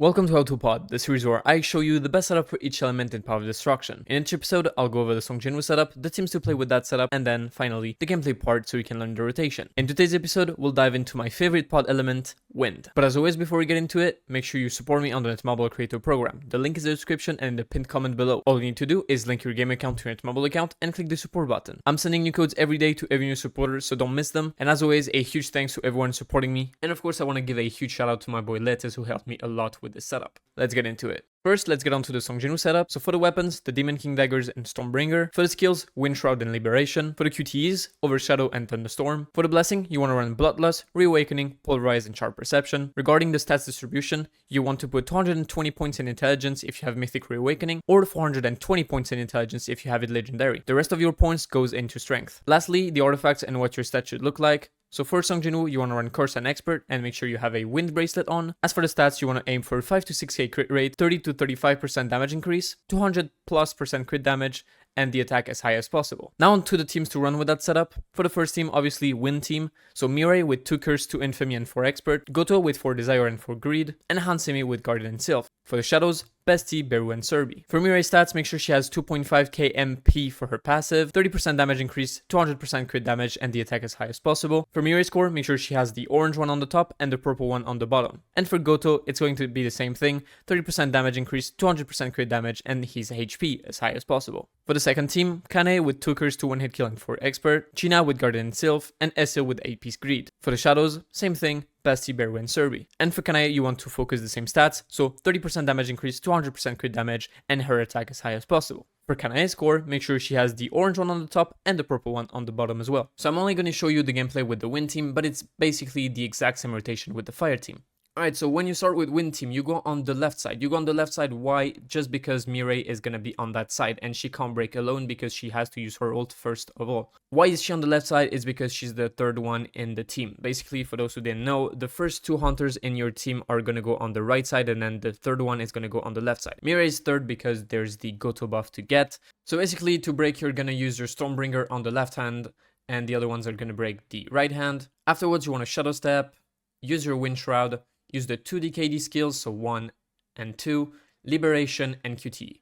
Welcome to SHOUTOUT, the series where I show you the best setup for each element in Power of Destruction. In each episode, I'll go over the Song Jinwoo setup, the teams to play with that setup, and then, finally, the gameplay part so you can learn the rotation. In today's episode, we'll dive into my favorite pod element, Wind. But as always, before we get into it, make sure you support me on the Netmarble Creator Program. The link is in the description and in the pinned comment below. All you need to do is link your game account to your Netmarble account and click the support button. I'm sending new codes every day to every new supporter, so don't miss them. And as always, a huge thanks to everyone supporting me. And of course, I want to give a huge shout out to my boy Letes, who helped me a lot with this setup. Let's get into it. First, let's get on to the Song Jinwoo setup. So for the weapons, the Demon King Daggers and Stormbringer. For the skills, Wind Shroud and Liberation. For the QTEs, Overshadow and Thunderstorm. For the blessing, you want to run Bloodlust, Reawakening, Polarize, and Sharp Perception. Regarding the stats distribution, you want to put 220 points in Intelligence if you have Mythic Reawakening, or 420 points in Intelligence if you have it Legendary. The rest of your points goes into Strength. Lastly, the artifacts and what your stats should look like. So for Song Jinwoo, you want to run Curse and Expert and make sure you have a Wind bracelet on. As for the stats, you want to aim for 5 to 6k crit rate, 30 to 35% damage increase, 200+% crit damage, and the attack as high as possible. Now on to the teams to run with that setup. For the first team, obviously Wind team. So Mirai with 2 Curse, 2 Infamy, and 4 Expert. Goto with 4 Desire and 4 Greed. And Hansemi with Guardian and Sylph. For the shadows, Bestie, Beru, and Serbi. For Mirai's stats, make sure she has 2.5k MP for her passive, 30% damage increase, 200% crit damage, and the attack as high as possible. For Mirai's core, make sure she has the orange one on the top and the purple one on the bottom. And for Goto, it's going to be the same thing, 30% damage increase, 200% crit damage, and his HP as high as possible. For the second team, Kane with 2 Curse, 2 1-hit kill, and 4 Expert, China with Guardian and Sylph, and Essel with 8 Piece Greed. For the shadows, same thing, Bestie, Beru, and Serbi. And for Kanae, you want to focus the same stats, so 30% damage increase, 200% crit damage, and her attack as high as possible. For Kanae's core, make sure she has the orange one on the top and the purple one on the bottom as well. So I'm only going to show you the gameplay with the Wind team, but it's basically the exact same rotation with the Fire team. Alright, so when you start with Wind team, you go on the left side. You go on the left side, why? Just because Mirai is going to be on that side and she can't break alone because she has to use her ult first of all. Why is she on the left side? Is because she's the third one in the team. Basically, for those who didn't know, the first 2 hunters in your team are going to go on the right side and then the third one is going to go on the left side. Mirai is third because there's the Goto buff to get. So basically, to break, you're going to use your Stormbringer on the left hand and the other ones are going to break the right hand. Afterwards, you want to Shadow Step, use your Wind Shroud, use the 2 DKD skills, so 1 and 2, Liberation and QT.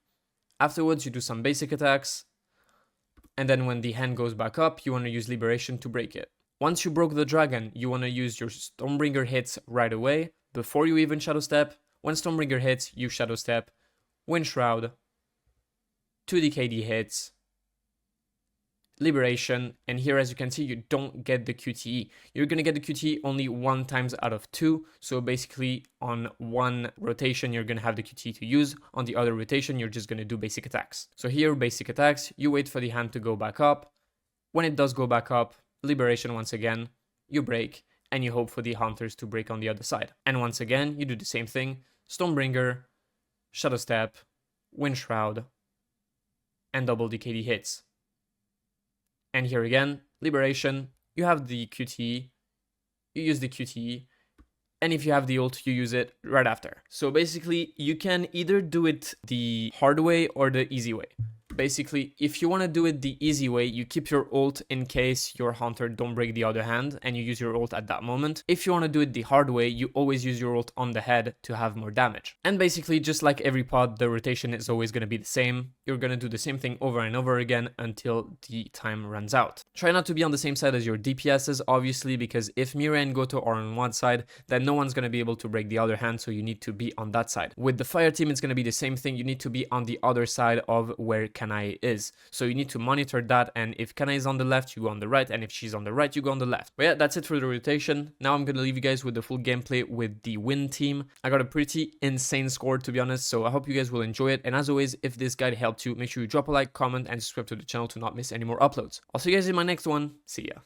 Afterwards, you do some basic attacks, and then when the hand goes back up, you want to use Liberation to break it. Once you broke the dragon, you want to use your Stormbringer hits right away, before you even Shadow Step. When Stormbringer hits, you Shadow Step, Wind Shroud, 2 DKD hits, Liberation, and here as you can see you don't get the QTE. You're gonna get the QTE only 1 times out of 2, so basically on one rotation you're gonna have the QTE to use, on the other rotation you're just gonna do basic attacks. So here basic attacks, you wait for the hand to go back up. When it does go back up, Liberation once again, you break, and you hope for the hunters to break on the other side. And once again you do the same thing, Stormbringer, Shadow Step, Wind Shroud, and double DKD hits. And here again, Liberation, you have the QTE, you use the QTE, and if you have the ult, you use it right after. So basically, you can either do it the hard way or the easy way. Basically, if you want to do it the easy way, you keep your ult in case your hunter don't break the other hand and you use your ult at that moment. If you want to do it the hard way, you always use your ult on the head to have more damage. And basically, just like every pod, the rotation is always going to be the same. You're going to do the same thing over and over again until the time runs out. Try not to be on the same side as your DPSs, obviously, because if Mirai and Goto are on one side, then no one's going to be able to break the other hand, so you need to be on that side. With the Fire team, it's going to be the same thing. You need to be on the other side of where Kanae is. So you need to monitor that, and if Kanae is on the left, you go on the right, and if she's on the right, you go on the left. But yeah, that's it for the rotation. Now I'm gonna leave you guys with the full gameplay with the Wind team. I got a pretty insane score, to be honest, so I hope you guys will enjoy it. And as always, if this guide helped you, make sure you drop a like, comment, and subscribe to the channel to not miss any more uploads. I'll see you guys in my next one. See ya.